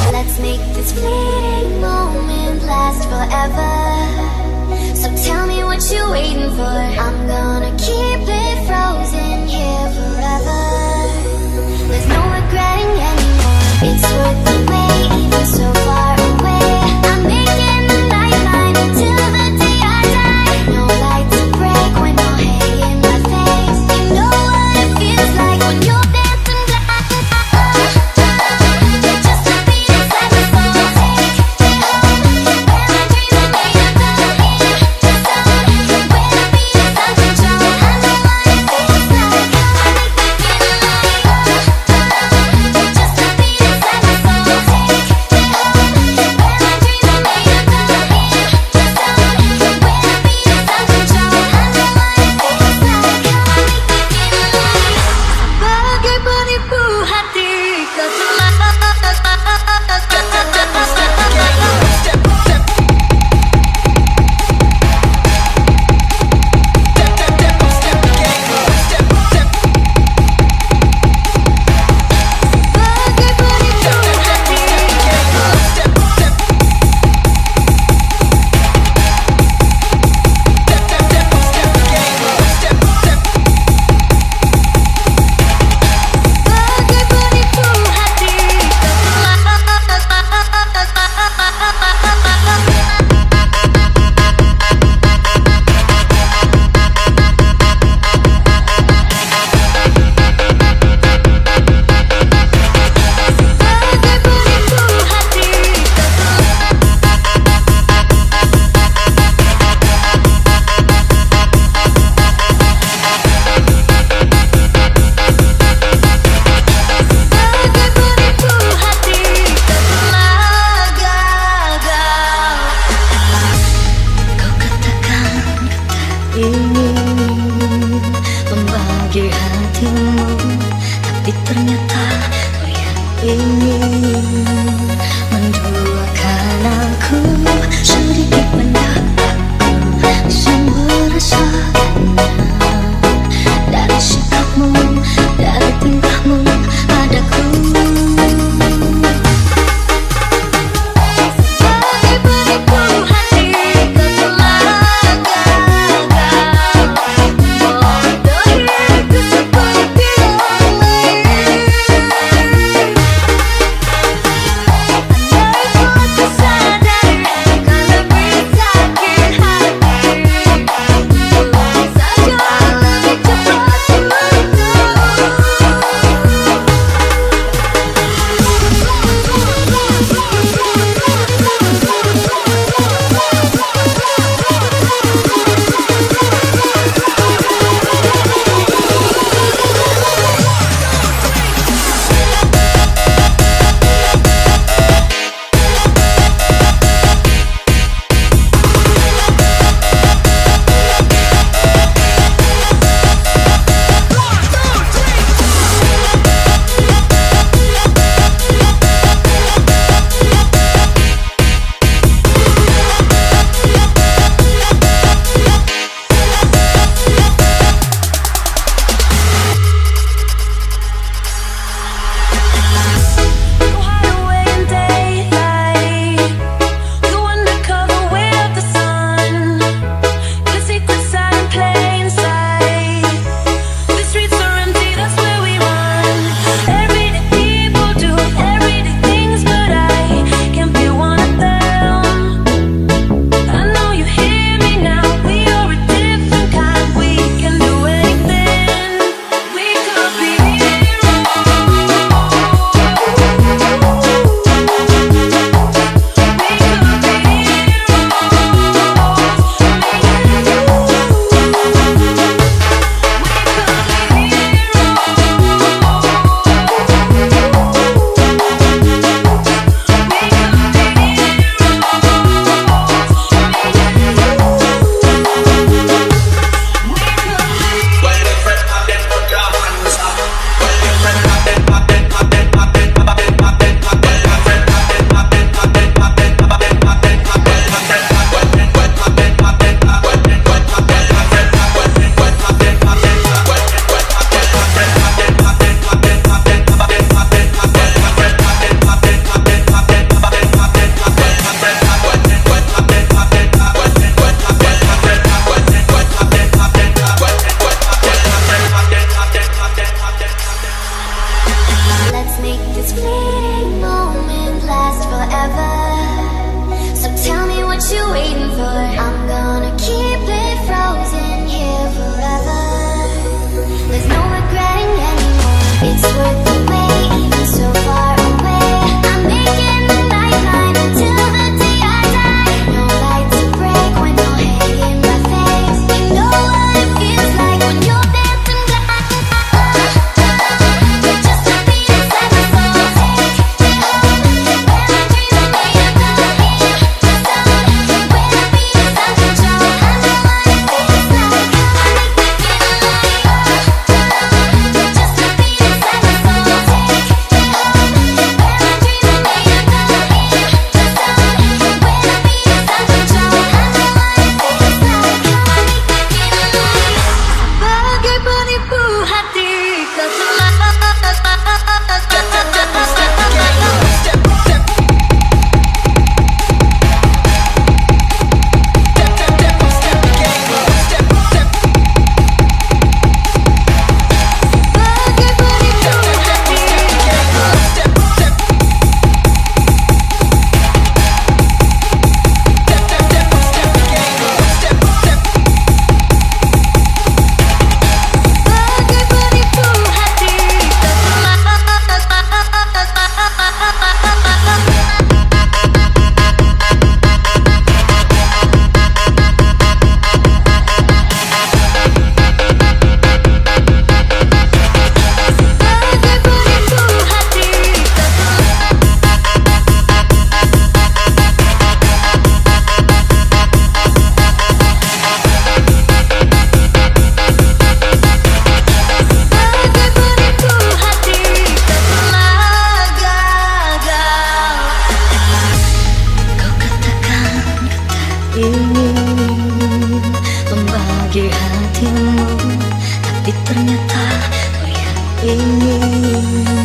Let's make this fleeting moment last forever. So tell me what you're waiting for. I'm gonna keep it frozen here forever. There's no regretting anymore. It's worth the wait, even so far away. I'm making the lifeline until the day I die. No light to break when you're hanging my face. You know what it feels like when you're dancing black. Just a beat inside my soul. Take me home where my dreams are made of gold. In the zone where the beat is out control. I know what it feels like. I make me feel alive. Just a beat inside my soul. Take me home where my dreams are made of gold. In the zone where the beat is out control. I know what it feels like. I make me feel alive. Sebagai penipu hati kau telah ingin membagi hatimu, tapi ternyata kau yang ingin menduakan aku. Sedikit pendapatku semua rasakannya dari sikapmu, dari tingkahmu padaku. Sebagai penipu hati kau telah ini.